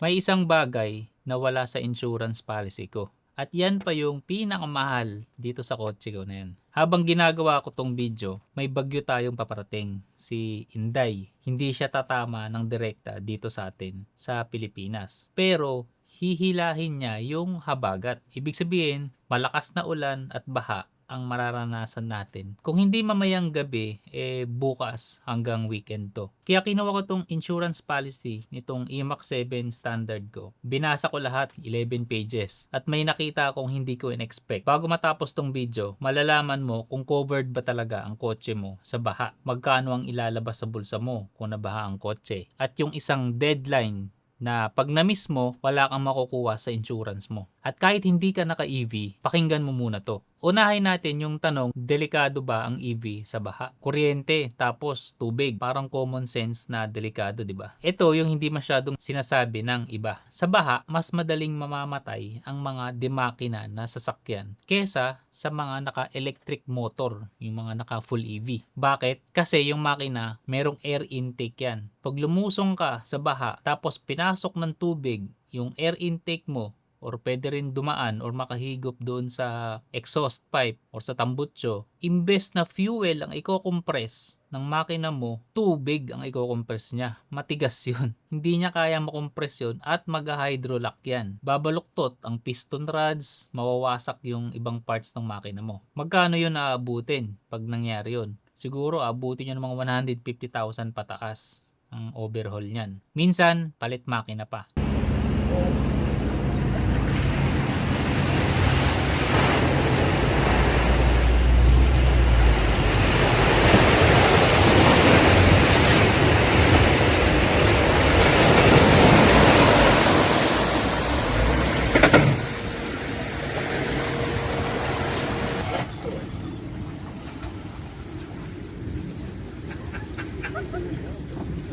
May isang bagay na wala sa insurance policy ko. At yan pa yung pinakamahal dito sa kotse ko na yan. Habang ginagawa ko tong video, may bagyo tayong paparating. Si Inday, hindi siya tatama ng direkta dito sa atin sa Pilipinas. Pero hihilahin niya yung habagat. Ibig sabihin, malakas na ulan at baha ang mararanasan natin. Kung hindi mamayang gabi, bukas hanggang weekend to. Kaya kinuha ko tong insurance policy nitong IMAX 7 standard ko. Binasa ko lahat, 11 pages. At may nakita akong hindi ko in-expect. Bago matapos tong video, malalaman mo kung covered ba talaga ang kotse mo sa baha. Magkano ang ilalabas sa bulsa mo kung nabaha ang kotse. At yung isang deadline na pag na-miss mo, wala kang makukuha sa insurance mo. At kahit hindi ka naka-EV, pakinggan mo muna to. Unahin natin yung tanong, delikado ba ang EV sa baha? Kuryente, tapos tubig. Parang common sense na delikado, di ba? Ito yung hindi masyadong sinasabi ng iba. Sa baha, mas madaling mamamatay ang mga demakina na sasakyan kesa sa mga naka-electric motor, yung mga naka-full EV. Bakit? Kasi yung makina, merong air intake yan. Pag lumusong ka sa baha, tapos pinasok ng tubig yung air intake mo, or pwede rin dumaan or makahigop doon sa exhaust pipe or sa tambutso, imbes na fuel ang i-compress ng makina mo, tubig ang i-compress niya. Matigas yun. Hindi niya kaya makompress yun at mag-hydrolock yan. Babaluktot ang piston rods, mawawasak yung ibang parts ng makina mo. Magkano yun aabutin pag nangyari yun? Siguro aabutin yun ng mga 150,000 pataas ang overhaul niyan. Minsan, palit makina pa.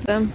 Them.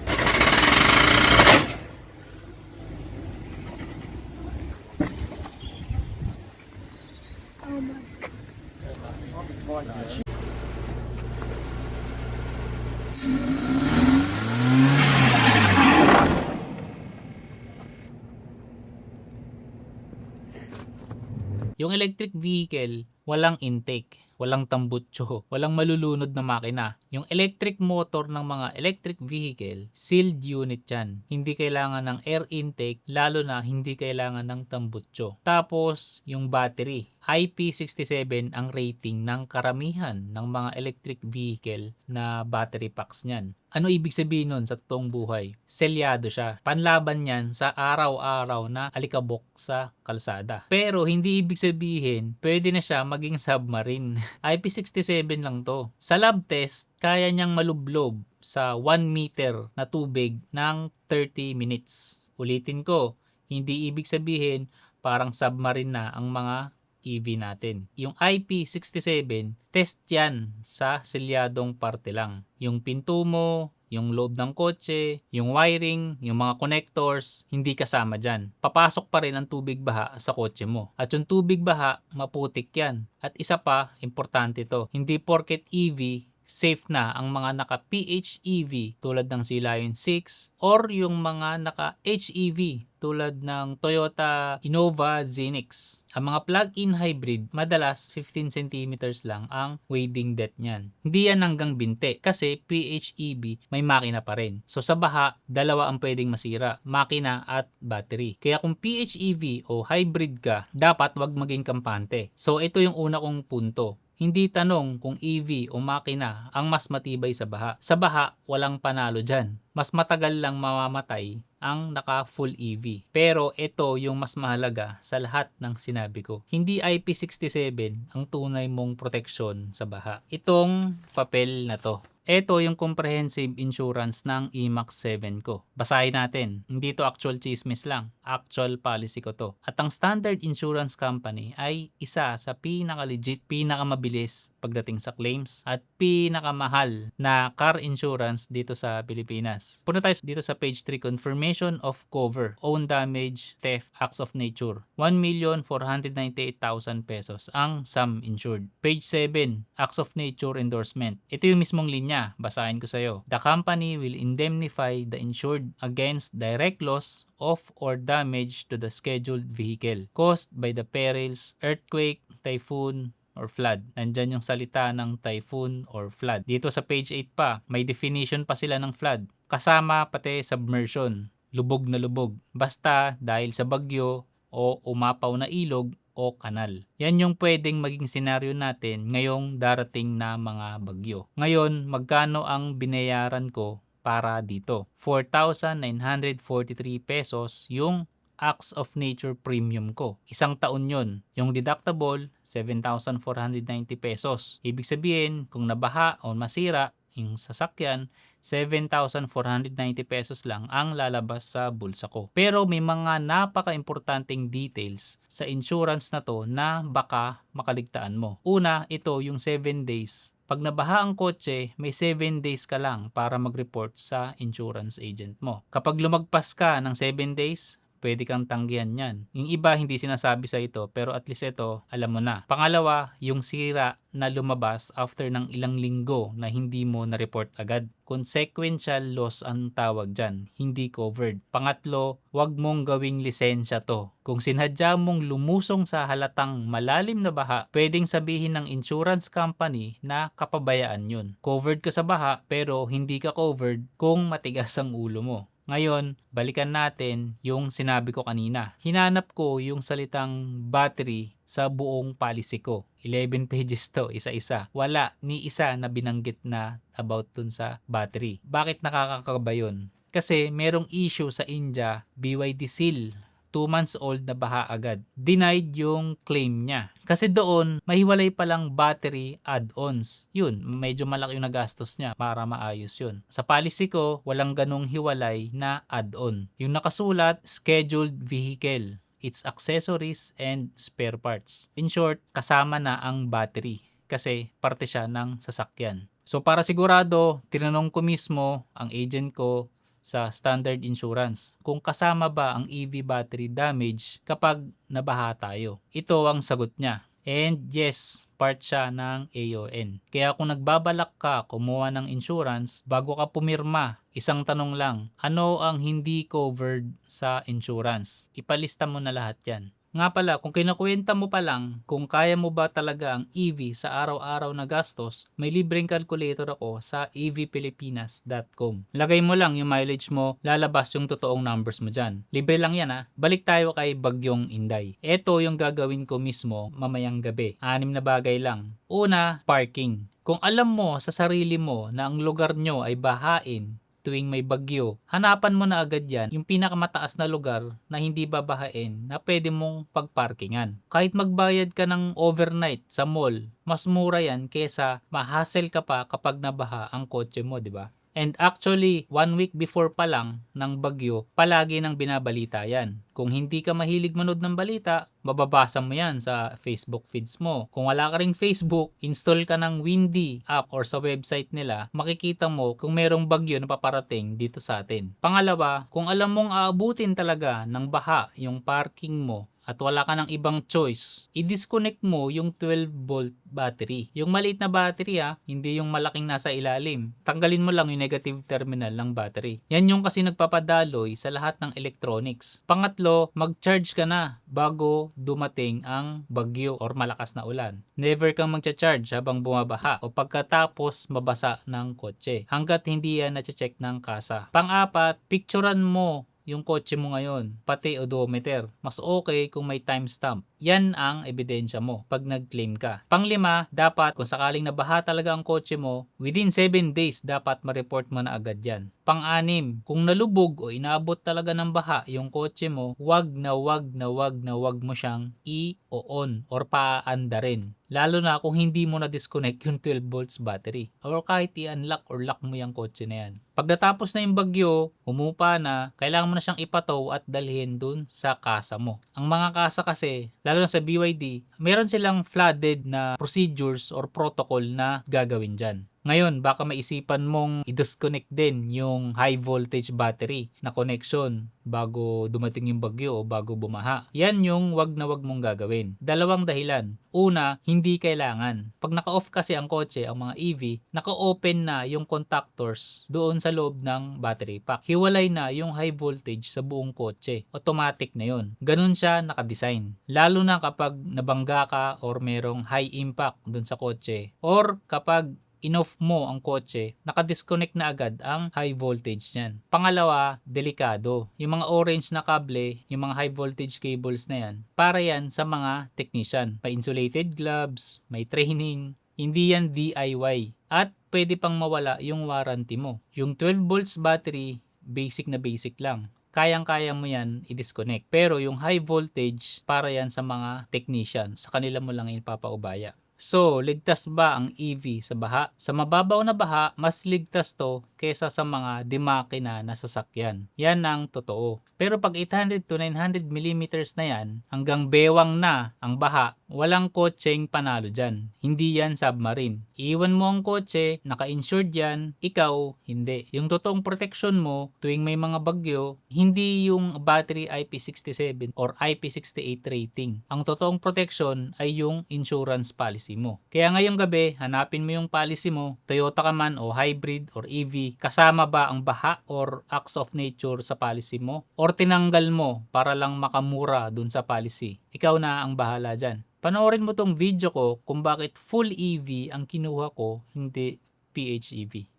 Yung electric vehicle, walang intake, walang tambutso, walang malulunod na makina. Yung electric motor ng mga electric vehicle, sealed unit yan. Hindi kailangan ng air intake, lalo na hindi kailangan ng tambutso. Tapos, yung battery. IP67 ang rating ng karamihan ng mga electric vehicle na battery packs niyan. Ano ibig sabihin nun sa totoong buhay? Selyado siya. Panlaban yan sa araw-araw na alikabok sa kalsada. Pero hindi ibig sabihin, pwede na siya maging submarine. IP67 lang to. Sa lab test, kaya niyang malublob sa 1 meter na tubig ng 30 minutes. Ulitin ko, hindi ibig sabihin parang submarine na ang mga EV natin. Yung IP67, test yan sa selyadong parte lang. Yung pinto mo, yung loob ng kotse, yung wiring, yung mga connectors, hindi kasama dyan. Papasok pa rin ang tubig baha sa kotse mo. At yung tubig baha, maputik yan. At isa pa, importante to, hindi porket EV, safe na ang mga naka-PHEV tulad ng Sea Lion 6 or yung mga naka-HEV tulad ng Toyota Innova Zenix. Ang mga plug-in hybrid, madalas 15 cm lang ang wading depth niyan. Hindi yan hanggang binte kasi PHEV may makina pa rin. So sa baha, dalawa ang pwedeng masira, makina at battery. Kaya kung PHEV o hybrid ka, dapat wag maging kampante. So ito yung una kong punto. Hindi tanong kung EV o makina ang mas matibay sa baha. Sa baha, walang panalo dyan. Mas matagal lang mamamatay ang naka full EV. Pero ito yung mas mahalaga sa lahat ng sinabi ko. Hindi IP67 ang tunay mong proteksyon sa baha. Itong papel na to. Ito yung comprehensive insurance ng IMAX 7 ko. Basahin natin. Hindi to actual chismis lang. Actual policy ko to. At ang Standard Insurance Company ay isa sa pinaka-legit, pinaka-mabilis pagdating sa claims at pinakamahal na car insurance dito sa Pilipinas. Punta tayo dito sa page 3, confirmation of cover, own damage, theft, acts of nature. 1,498,000 pesos ang sum insured. Page 7, acts of nature endorsement. Ito yung mismong linya. niya, basahin ko sa'yo. The company will indemnify the insured against direct loss of or damage to the scheduled vehicle caused by the perils, earthquake, typhoon, or flood. Nandyan yung salita ng typhoon or flood. Dito sa page 8 pa, may definition pa sila ng flood. Kasama pati submersion, lubog na lubog. Basta dahil sa bagyo o umapaw na ilog o kanal. Yan yung pwedeng maging senaryo natin ngayong darating na mga bagyo. Ngayon, magkano ang binayaran ko para dito? 4,943 pesos yung acts of nature premium ko. Isang taon yon. Yung deductible, 7,490 pesos. Ibig sabihin, kung nabaha o masira yung sasakyan, 7,490 pesos lang ang lalabas sa bulsa ko. Pero may mga napaka-importanting details sa insurance na to na baka makaligtaan mo. Una, ito yung 7 days. Pag nabaha ang kotse, may 7 days ka lang para mag-report sa insurance agent mo. Kapag lumagpas ka ng 7 days, pwede kang tanggihan yan. Yung iba hindi sinasabi sa ito, pero at least ito, alam mo na. Pangalawa, yung sira na lumabas after ng ilang linggo na hindi mo na-report agad. Consequential loss ang tawag dyan, hindi covered. Pangatlo, wag mong gawing lisensya to. Kung sinadya mong lumusong sa halatang malalim na baha, pwedeng sabihin ng insurance company na kapabayaan yun. Covered ka sa baha, pero hindi ka covered kung matigas ang ulo mo. Ngayon, balikan natin yung sinabi ko kanina. Hinanap ko yung salitang battery sa buong policy ko. 11 pages to, isa-isa. Wala ni isa na binanggit na about dun sa battery. Bakit nakakakaba yun? Kasi merong issue sa India, BYD seal. 2 months old na baha agad. Denied yung claim niya. Kasi doon, mahiwalay palang battery add-ons. Yun, medyo malaki yung nagastos niya para maayos yun. Sa policy ko, walang ganong hiwalay na add-on. Yung nakasulat, scheduled vehicle, its accessories and spare parts. In short, kasama na ang battery kasi parte siya ng sasakyan. So para sigurado, tinanong ko mismo ang agent ko sa standard insurance kung kasama ba ang EV battery damage kapag nabaha tayo. Ito ang sagot niya. And yes, part siya ng AON. Kaya kung nagbabalak ka kumuha ng insurance, bago ka pumirma, isang tanong lang, ano ang hindi covered sa insurance? Ipalista mo na lahat yan. Nga pala, kung kinukuwenta mo pa lang kung kaya mo ba talaga ang EV sa araw-araw na gastos, may libreng calculator ako sa evpilipinas.com. Lagay mo lang yung mileage mo, lalabas yung totoong numbers mo dyan. Libre lang yan ha. Balik tayo kay Bagyong Inday. Ito yung gagawin ko mismo mamayang gabi. 6 na bagay lang. Una, parking. Kung alam mo sa sarili mo na ang lugar nyo ay bahain, tuwing may bagyo, hanapan mo na agad yan yung pinakamataas na lugar na hindi babahain na pwede mong pagparkingan. Kahit magbayad ka ng overnight sa mall, mas mura yan kesa ma-hassle ka pa kapag nabaha ang kotse mo, di ba? And actually, 1 week before pa lang ng bagyo, palagi nang binabalita yan. Kung hindi ka mahilig manood ng balita, mababasa mo yan sa Facebook feeds mo. Kung wala ka ring Facebook, install ka ng Windy app or sa website nila, makikita mo kung merong bagyo na paparating dito sa atin. Pangalawa, kung alam mong aabutin talaga ng baha yung parking mo, at wala ka ng ibang choice, i-disconnect mo yung 12-volt battery. Yung maliit na battery hindi yung malaking nasa ilalim. Tanggalin mo lang yung negative terminal ng battery. Yan yung kasi nagpapadaloy sa lahat ng electronics. Pangatlo, mag-charge ka na bago dumating ang bagyo or malakas na ulan. Never kang magcha-charge habang bumabaha o pagkatapos mabasa ng kotse hanggat hindi yan na-check ng kasa. Pang-apat, picturean mo yung kotse mo ngayon, pati odometer. Mas okay kung may timestamp. Yan ang ebidensya mo pag nag-claim ka. Panglima, dapat kung sakaling nabaha talaga ang kotse mo, within 7 days dapat ma-report mo na agad yan. Pang-anim, kung nalubog o inaabot talaga ng baha yung kotse mo, wag mo siyang i-on or paanda rin. Lalo na kung hindi mo na-disconnect yung 12 volts battery. Or kahit i-unlock or lock mo yung kotse na yan. Pag natapos na yung bagyo, humupa na, kailangan mo na siyang ipatow at dalhin dun sa kasa mo. Ang mga kasa kasi, lalo na sa BYD, meron silang flooded na procedures or protocol na gagawin dyan. Ngayon, baka maisipan mong i-disconnect din yung high voltage battery na connection bago dumating yung bagyo o bago bumaha. Yan yung wag na wag mong gagawin. Dalawang dahilan. Una, hindi kailangan. Pag naka-off kasi ang kotse, ang mga EV, naka-open na yung contactors doon sa loob ng battery pack. Hiwalay na yung high voltage sa buong kotse. Automatic na yun. Ganun siya naka-design. Lalo na kapag nabangga ka or merong high impact doon sa kotse or kapag in-off mo ang kotse, nakadisconnect na agad ang high voltage niyan. Pangalawa, delikado. Yung mga orange na kable, yung mga high voltage cables na yan, para yan sa mga technician. May insulated gloves, may training, hindi yan DIY. At pwede pang mawala yung warranty mo. Yung 12 volts battery, basic na basic lang. Kayang-kaya mo yan i-disconnect. Pero yung high voltage, para yan sa mga technician. Sa kanila mo lang ipapaubaya. So, ligtas ba ang EV sa baha? Sa mababaw na baha, mas ligtas to kesa sa mga dimakina na sasakyan. Yan ang totoo. Pero pag 800 to 900 millimeters na yan, hanggang bewang na ang baha, walang kotseng panalo dyan. Hindi yan submarine. Iwan mo ang kotse, naka-insured yan, ikaw, hindi. Yung totoong protection mo, tuwing may mga bagyo, hindi yung battery IP67 or IP68 rating. Ang totoong protection ay yung insurance policy mo. Kaya ngayong gabi, hanapin mo yung policy mo, Toyota ka man o hybrid or EV, kasama ba ang baha or acts of nature sa policy mo? Or tinanggal mo para lang makamura dun sa policy? Ikaw na ang bahala dyan. Panoorin mo tong video ko kung bakit full EV ang kinuha ko, hindi PHEV.